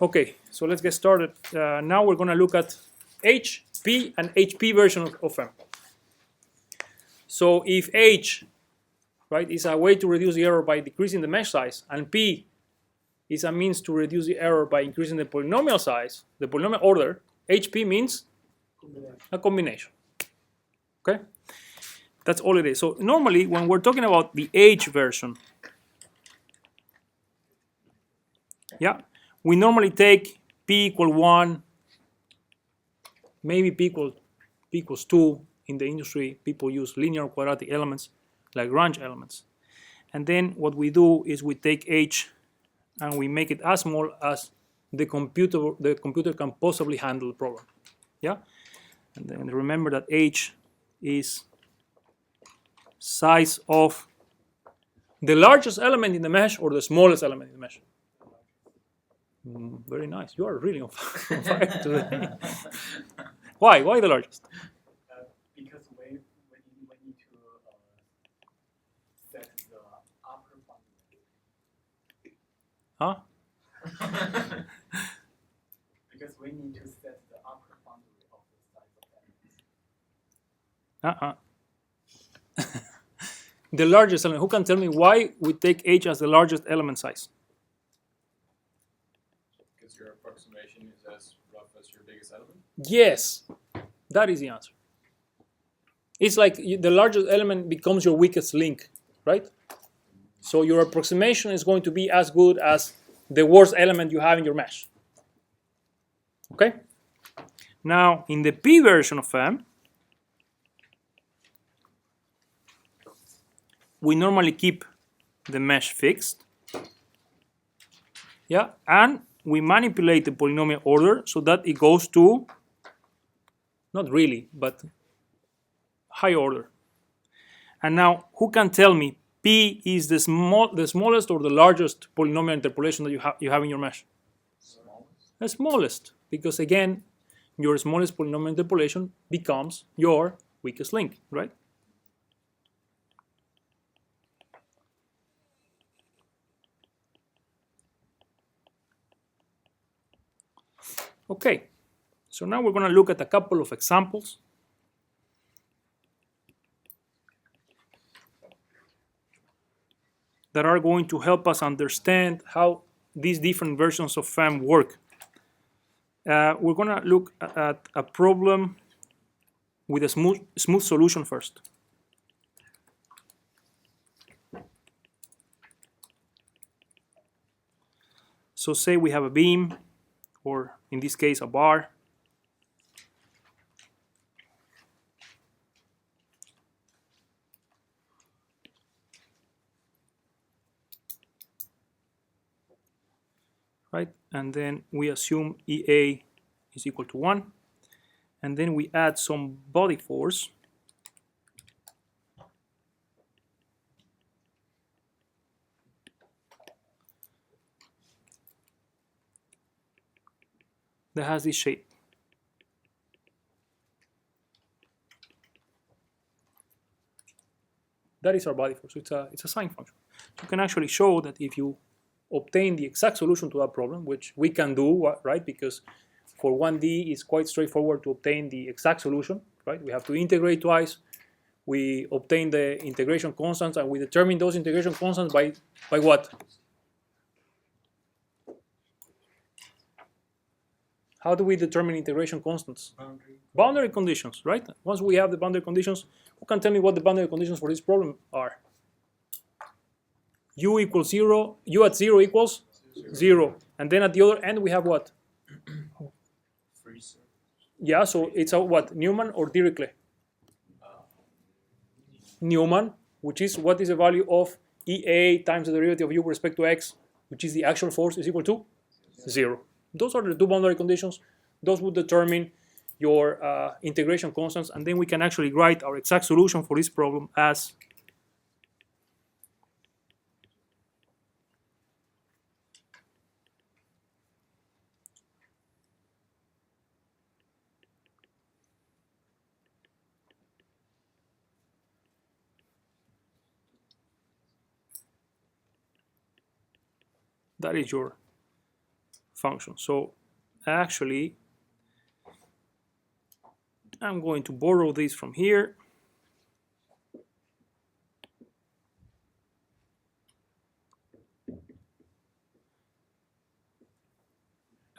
Okay, so let's get started. Now we're going to look at H, P, and HP version of M. So if H, right, is a way to reduce the error by decreasing the mesh size, and P is a means to reduce the error by increasing the polynomial size, the polynomial order, HP means a combination. Okay? That's all it is. So normally when we're talking about the H version, yeah, we normally take P equal 1, maybe P equals 2. In the industry, people use linear quadratic elements, Lagrange elements. And then what we do is we take H and we make it as small as the computer can possibly handle the problem. Yeah? And then remember that H is size of the largest element in the mesh or the smallest element in the mesh. Very nice. You are really on fire today. Why? Why the largest? Because we need to set the upper boundary. Huh? Because we need to set the upper boundary of the size of elements. The largest element. Who can tell me why we take H as the largest element size? Because your approximation is as rough as your biggest element? Yes, that is the answer. It's like the largest element becomes your weakest link, right? So your approximation is going to be as good as the worst element you have in your mesh. Okay? Now, in the P version of M, we normally keep the mesh fixed. Yeah, and we manipulate the polynomial order so that it goes to, not really, but high order. And now, who can tell me P is the smallest or the largest polynomial interpolation that you have in your mesh? Smallest. The smallest, because again, your smallest polynomial interpolation becomes your weakest link, right? Okay, so now we're going to look at a couple of examples. That are going to help us understand how these different versions of FEM work. We're going to look at a problem with a smooth solution first. So say we have a beam, or in this case a bar. Right? And then we assume EA is equal to 1. And then we add some body force. That has this shape. That is our body force. It's a sine function. So you can actually show that if you obtain the exact solution to that problem, which we can do, right? Because for 1D, it's quite straightforward to obtain the exact solution, right? We have to integrate twice. We obtain the integration constants, and we determine those integration constants by what? How do we determine integration constants? Boundary conditions, right? Once we have the boundary conditions, who can tell me what the boundary conditions for this problem are? U equals 0, U at 0 equals 0. And then at the other end we have what? Yeah, so it's a what? Newman or Dirichlet? Newman, which is what is the value of EA times the derivative of U with respect to X, which is the actual force, is equal to 0. Those are the two boundary conditions. Those would determine your integration constants, and then we can actually write our exact solution for this problem as that is your function. So actually, I'm going to borrow this from here.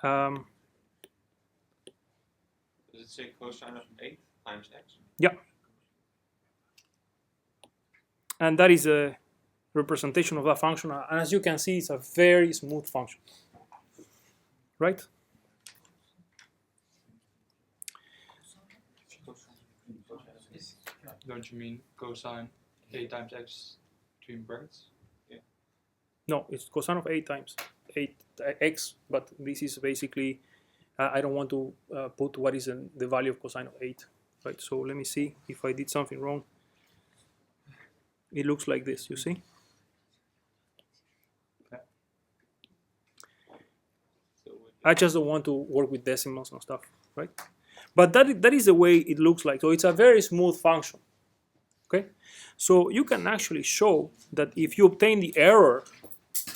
Does it say cosine of 8 times x? Yeah. And that is a representation of that function. And as you can see, it's a very smooth function. Right? Don't you mean cosine 8 times x between brackets? No, it's cosine of 8 times 8x, but this is basically, I don't want to put what is the value of cosine of 8. Right? So let me see if I did something wrong. It looks like this, you see? I just don't want to work with decimals and stuff, right? But that is the way it looks like. So it's a very smooth function, okay? So you can actually show that if you obtain the error,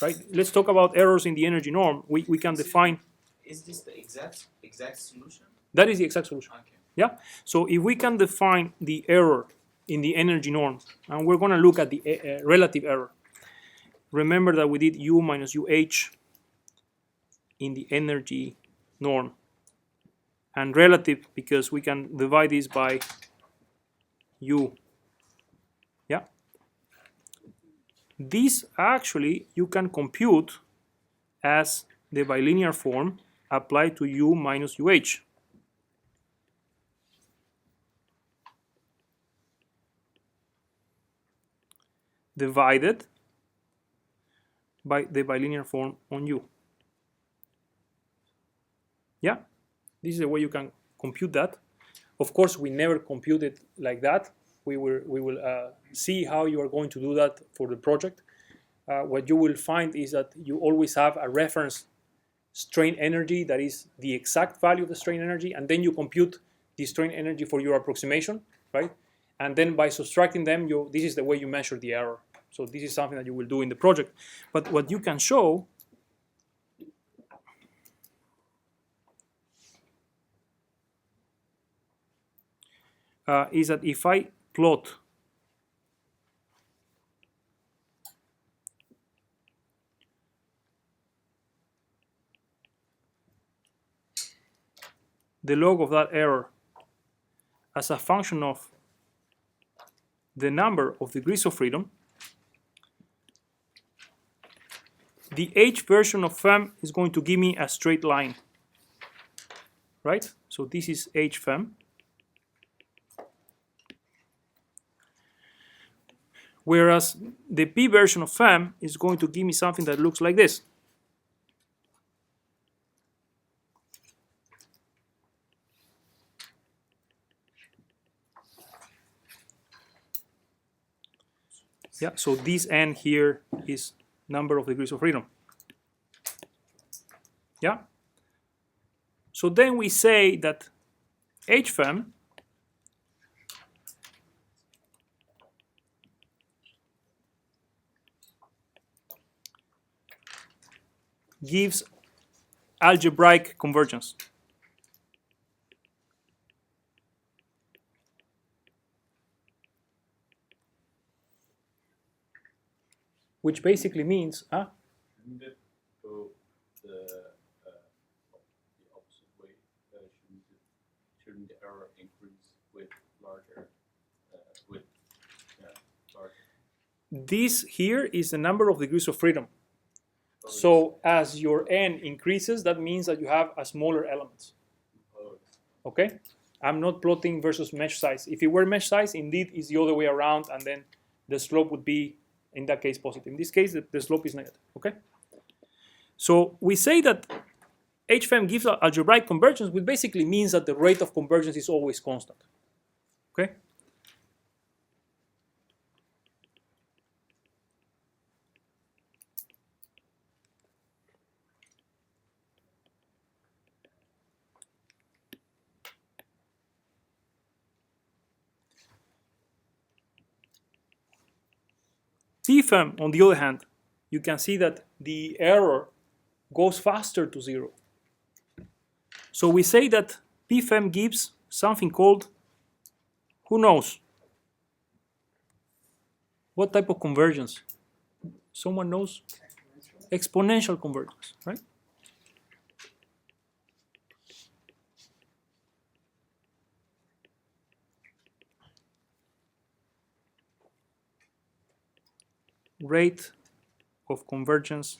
right? Let's talk about errors in the energy norm. We can define. Is this the exact solution? That is the exact solution. Okay. Yeah. So if we can define the error in the energy norm, and we're going to look at the relative error. Remember that we did U minus UH in the energy norm, and relative because we can divide this by U. Yeah. This actually you can compute as the bilinear form applied to U minus UH. Divided by the bilinear form on U. Yeah, this is the way you can compute that. Of course, we never compute it like that. We will see how you are going to do that for the project. What you will find is that you always have a reference strain energy that is the exact value of the strain energy, and then you compute the strain energy for your approximation, right? And then by subtracting them, this is the way you measure the error. So this is something that you will do in the project. But what you can show is that if I plot the log of that error as a function of the number of degrees of freedom, the H version of FEM is going to give me a straight line, right? So this is H FEM. Whereas the P version of FEM is going to give me something that looks like this. Yeah, so this n here is number of degrees of freedom. Yeah. So then we say that HFEM gives algebraic convergence. Which basically means, Shouldn't it go the opposite way? Shouldn't the error increase with larger, larger? This here is the number of degrees of freedom. So as your n increases, that means that you have a smaller elements. Okay? I'm not plotting versus mesh size. If it were mesh size, indeed, it's the other way around, and then the slope would be, in that case, positive. In this case, the slope is negative. Okay? So we say that HFEM gives algebraic convergence, which basically means that the rate of convergence is always constant. Okay? p-FEM, on the other hand, you can see that the error goes faster to 0. So we say that p-FEM gives something called, who knows? What type of convergence? Someone knows? Exponential convergence, right? Rate of convergence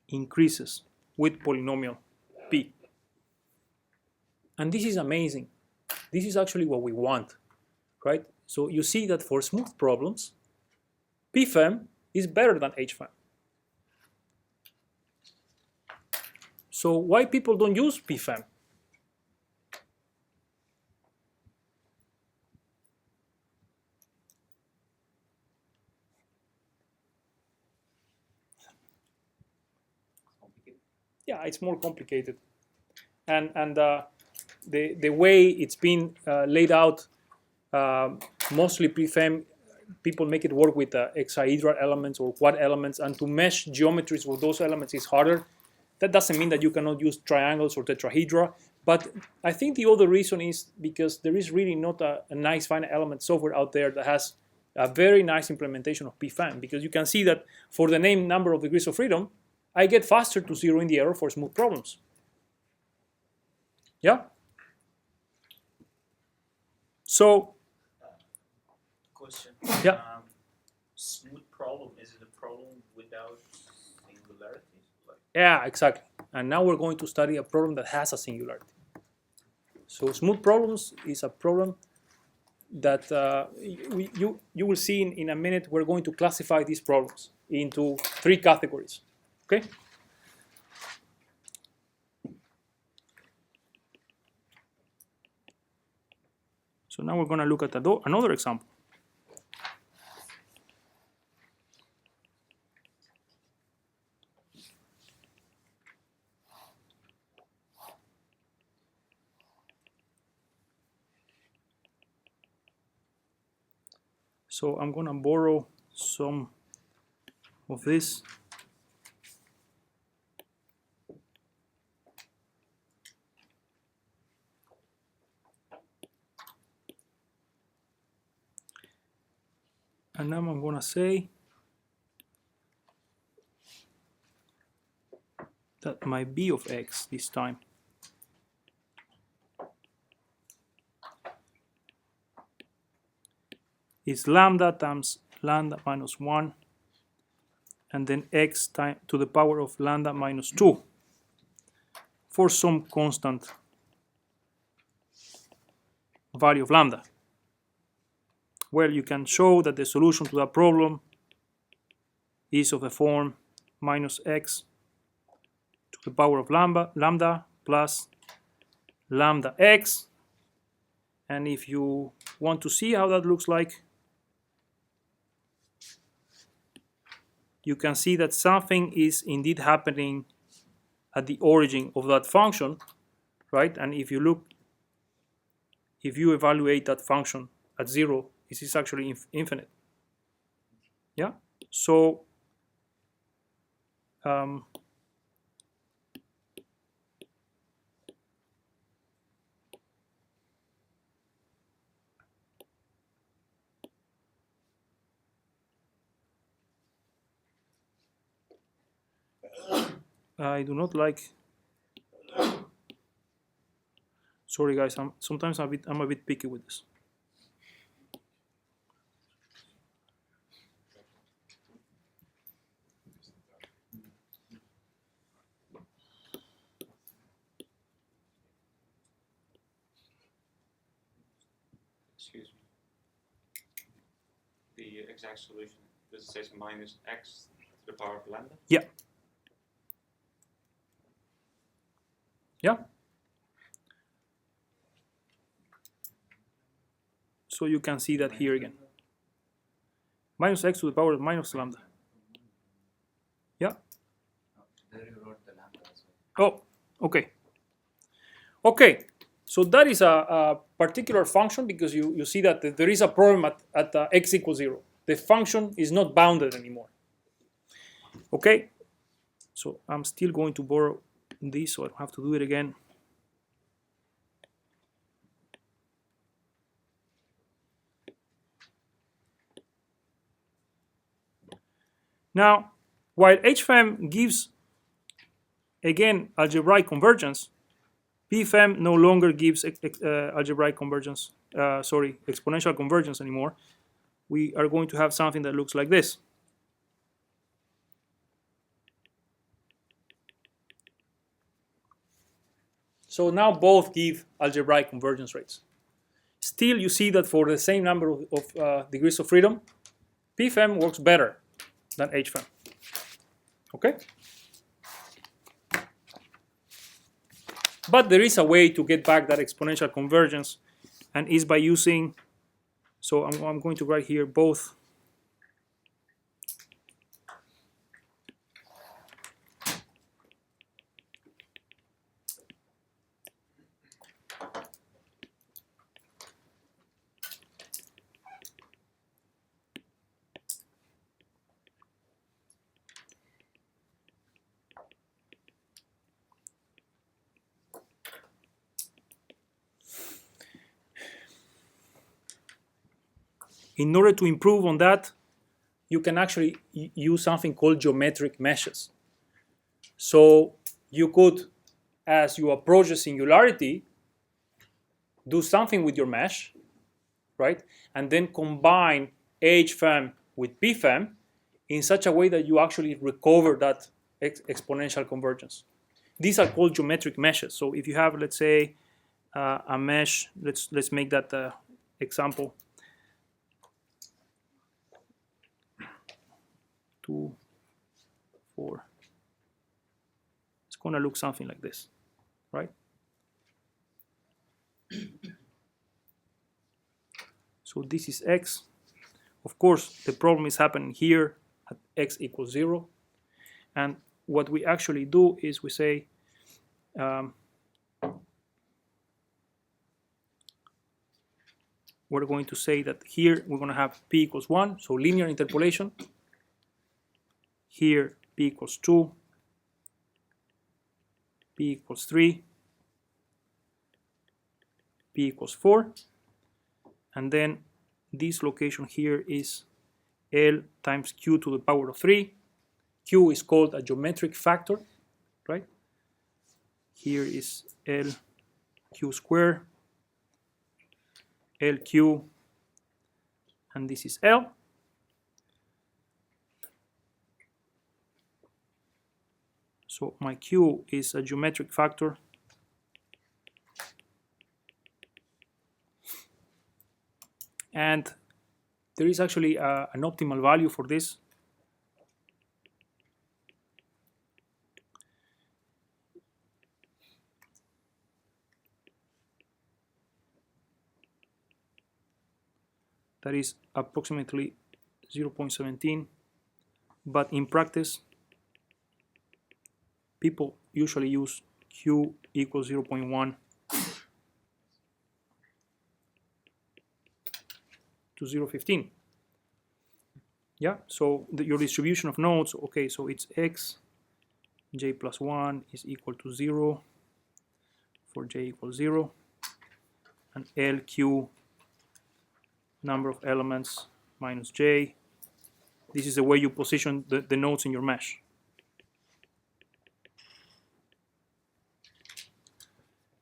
increases with polynomial p. And this is amazing. This is actually what we want, right? So you see that for smooth problems, p-FEM is better than h-FEM. So why people don't use p-FEM? Yeah, it's more complicated, and the way it's been laid out, mostly p-FEM, people make it work with hexahedral elements or quad elements, and to mesh geometries with those elements is harder. That doesn't mean that you cannot use triangles or tetrahedra, but I think the other reason is because there is really not a nice finite element software out there that has a very nice implementation of p-FEM, because you can see that for the named number of degrees of freedom, I get faster to 0 in the error for smooth problems. Yeah? So, Question. Yeah. Smooth problem, is it a problem without singularities? Like, yeah, exactly. And now we're going to study a problem that has a singularity. So smooth problems is a problem that you will see in a minute. We're going to classify these problems into 3 categories. Okay? So now we're going to look at another example. So I'm going to borrow some of this. And now I'm going to say that my b of x this time is lambda times lambda minus 1 and then x to the power of lambda minus 2 for some constant value of lambda. Well, you can show that the solution to that problem is of the form minus x to the power of lambda plus lambda x. And if you want to see how that looks like, you can see that something is indeed happening at the origin of that function, right? And if you evaluate that function at 0, this is actually infinite. Yeah? So I do not like. Sorry, guys. Sometimes I'm a bit picky with this. excuse me. The exact solution, this says minus x to the power of lambda? Yeah. Yeah. So you can see that here again. Minus x to the power of minus lambda. Yeah. There you wrote the lambda as well. Oh, okay. Okay. So that is a particular function because you see that there is a problem at x equals 0. the function is not bounded anymore. Okay, so I'm still going to borrow this so I don't have to do it again. Now, while p-FEM gives, again, algebraic convergence, p-FEM no longer gives algebraic convergence, exponential convergence anymore. We are going to have something that looks like this. So now both give algebraic convergence rates. Still, you see that for the same number of degrees of freedom, p-FEM works better than h-FEM. Okay? But there is a way to get back that exponential convergence, and is by using, so I'm going to write here both. In order to improve on that, you can actually use something called geometric meshes. So you could, as you approach the singularity, do something with your mesh, right? And then combine h-FEM with p-FEM in such a way that you actually recover that exponential convergence. These are called geometric meshes. So if you have, let's say, a mesh, let's make that example. 2, 4. It's going to look something like this, right? So this is x. Of course, the problem is happening here at x equals 0. And what we actually do is we say, we're going to say that here we're going to have p equals 1, so linear interpolation. Here p equals 2, p equals 3, p equals 4, and then this location here is L times Q to the power of 3. Q is called a geometric factor, right? Here is L Q squared, LQ, and this is L. So my Q is a geometric factor. And there is actually an optimal value for this. That is approximately 0.17. But in practice, people usually use Q equals 0.1 to 0.15. Yeah, so your distribution of nodes, okay, so it's x, j plus 1 is equal to 0 for j equals 0, and LQ, number of elements minus j. This is the way you position the nodes in your mesh.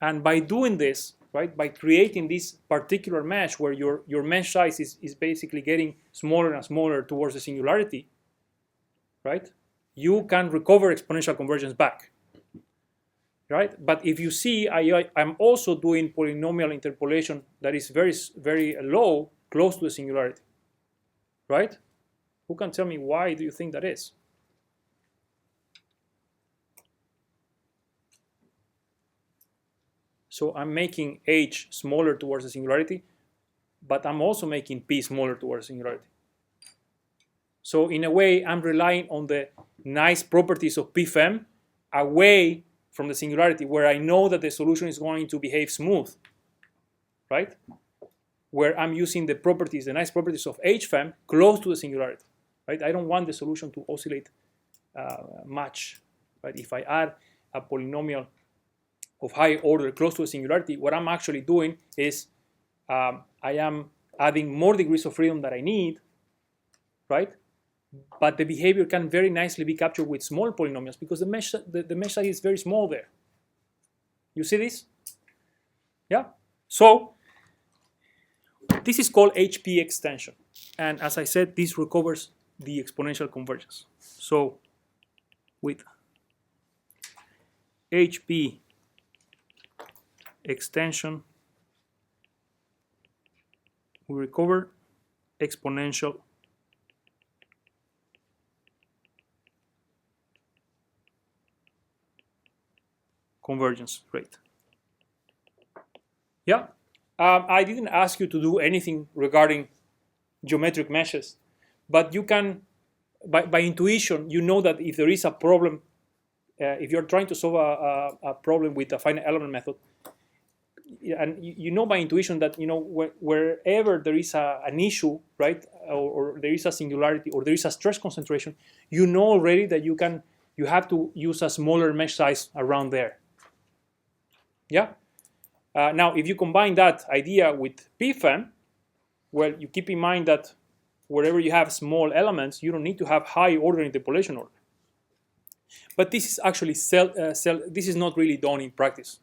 And by doing this, right, by creating this particular mesh where your mesh size is basically getting smaller and smaller towards the singularity, right, you can recover exponential convergence back, right? But if you see, I'm also doing polynomial interpolation that is very, very low, close to the singularity, right? Who can tell me why do you think that is? So I'm making h smaller towards the singularity, but I'm also making p smaller towards the singularity. So in a way, I'm relying on the nice properties of p-FEM away from the singularity, where I know that the solution is going to behave smooth, right? where I'm using the properties, the nice properties of p-FEM close to the singularity, right? I don't want the solution to oscillate much, right? If I add a polynomial of high order close to a singularity, what I'm actually doing is I am adding more degrees of freedom that I need, right? But the behavior can very nicely be captured with small polynomials because the mesh size is very small there. You see this? Yeah. So this is called HP extension, and as I said, this recovers the exponential convergence. So with HP extension, we recover exponential convergence rate. Yeah, I didn't ask you to do anything regarding geometric meshes, but you can, by intuition, you know that if there is a problem, if you're trying to solve a problem with a finite element method, and you know by intuition that wherever there is an issue, right, or there is a singularity or there is a stress concentration, you know already that you have to use a smaller mesh size around there. Yeah. Now, if you combine that idea with p-FEM, well, you keep in mind that wherever you have small elements, you don't need to have high order interpolation order. But this is actually this is not really done in practice.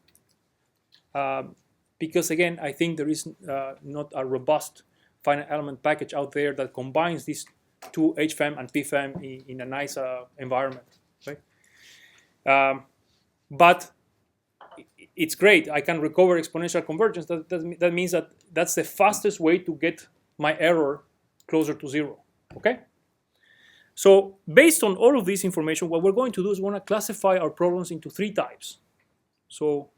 Because again, I think there is not a robust finite element package out there that combines these two h-FEM and p-FEM in a nice environment, right? But it's great. I can recover exponential convergence. That means that that's the fastest way to get my error closer to zero, okay? So based on all of this information, what we're going to do is we're going to classify our problems into 3 types. So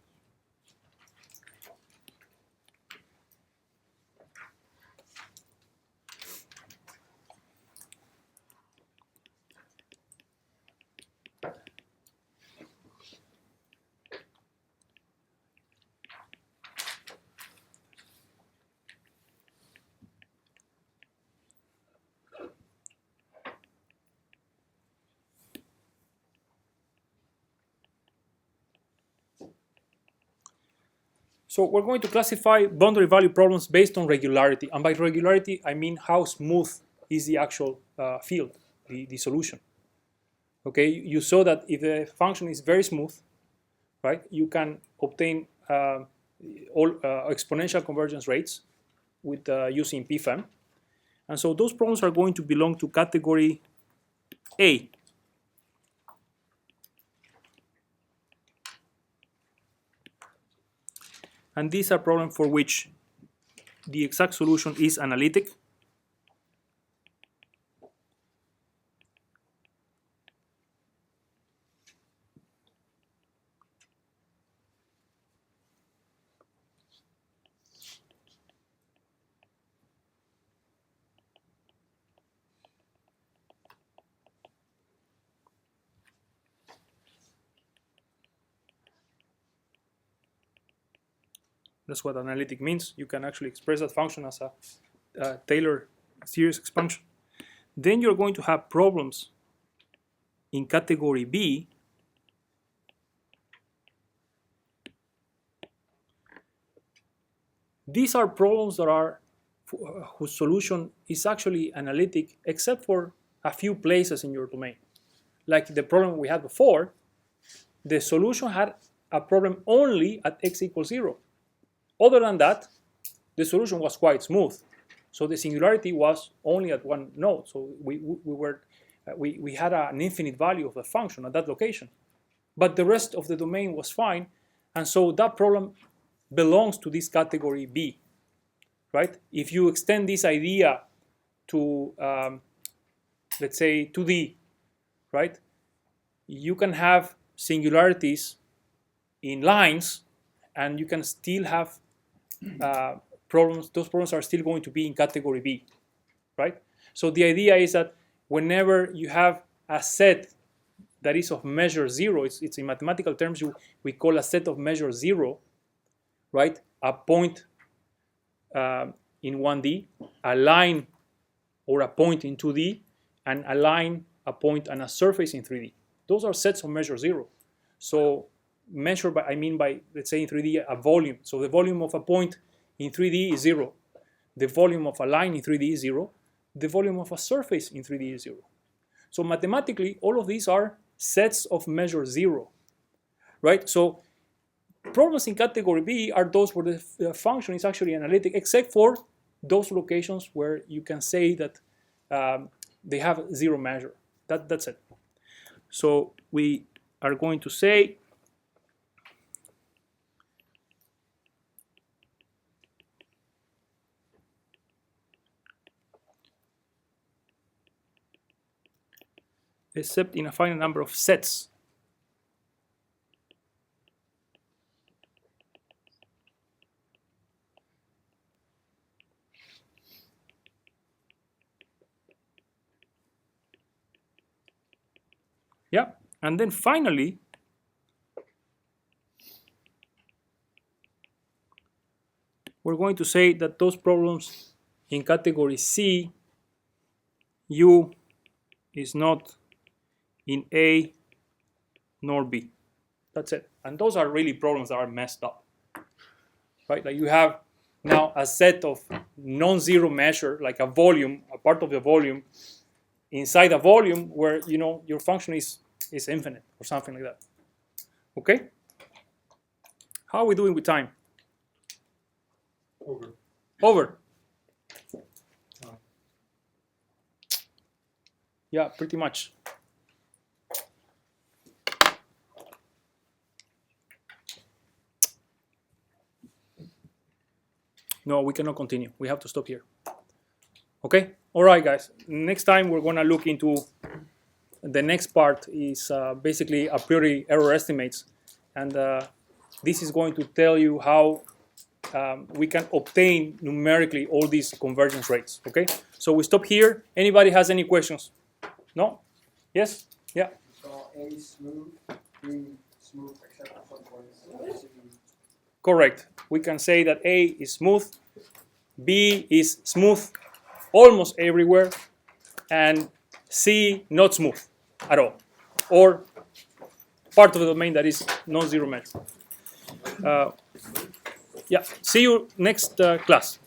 we're going to classify boundary value problems based on regularity. And by regularity, I mean how smooth is the actual field, the solution. Okay, you saw that if the function is very smooth, right, you can obtain all exponential convergence rates with using p-FEM. And so those problems are going to belong to category A. And these are problems for which the exact solution is analytic. That's what analytic means. You can actually express that function as a Taylor series expansion. Then you're going to have problems in category B. These are problems that are whose solution is actually analytic except for a few places in your domain. Like the problem we had before, the solution had a problem only at x equals 0. Other than that, the solution was quite smooth. So the singularity was only at one node. So we had an infinite value of the function at that location. But the rest of the domain was fine. And so that problem belongs to this category B, right? If you extend this idea to, let's say, 2D, right? You can have singularities in lines, and you can still have problems. Those problems are still going to be in category B, right? So the idea is that whenever you have a set that is of measure 0, it's in mathematical terms we call a set of measure 0, right? A point in 1D, a line or a point in 2D, and a line, a point, and a surface in 3D. Those are sets of measure 0. So measure by, I mean by, let's say in 3D, a volume. So the volume of a point in 3D is 0. The volume of a line in 3D is 0. The volume of a surface in 3D is 0. So mathematically, all of these are sets of measure 0, right? So problems in category B are those where the function is actually analytic, except for those locations where you can say that they have 0 measure. That's it. So we are going to say except in a finite number of sets. Yeah, and then finally, we're going to say that those problems in category C, U is not in A nor B. That's it. And those are really problems that are messed up, right? Like you have now a set of non-zero measure, like a volume, a part of the volume, inside a volume where your function is infinite or something like that. Okay? How are we doing with time? Over. Yeah, pretty much. No, we cannot continue. We have to stop here. Okay? All right, guys. Next time we're going to look into the next part is basically a priori error estimates. And this is going to tell you how we can obtain numerically all these convergence rates. Okay? So we stop here. Anybody has any questions? No? Yes? Yeah? So A is smooth, B smooth except for some points. Correct. We can say that A is smooth, B is smooth almost everywhere, and C not smooth at all, or part of the domain that is non-zero measure. Yeah, see you next class.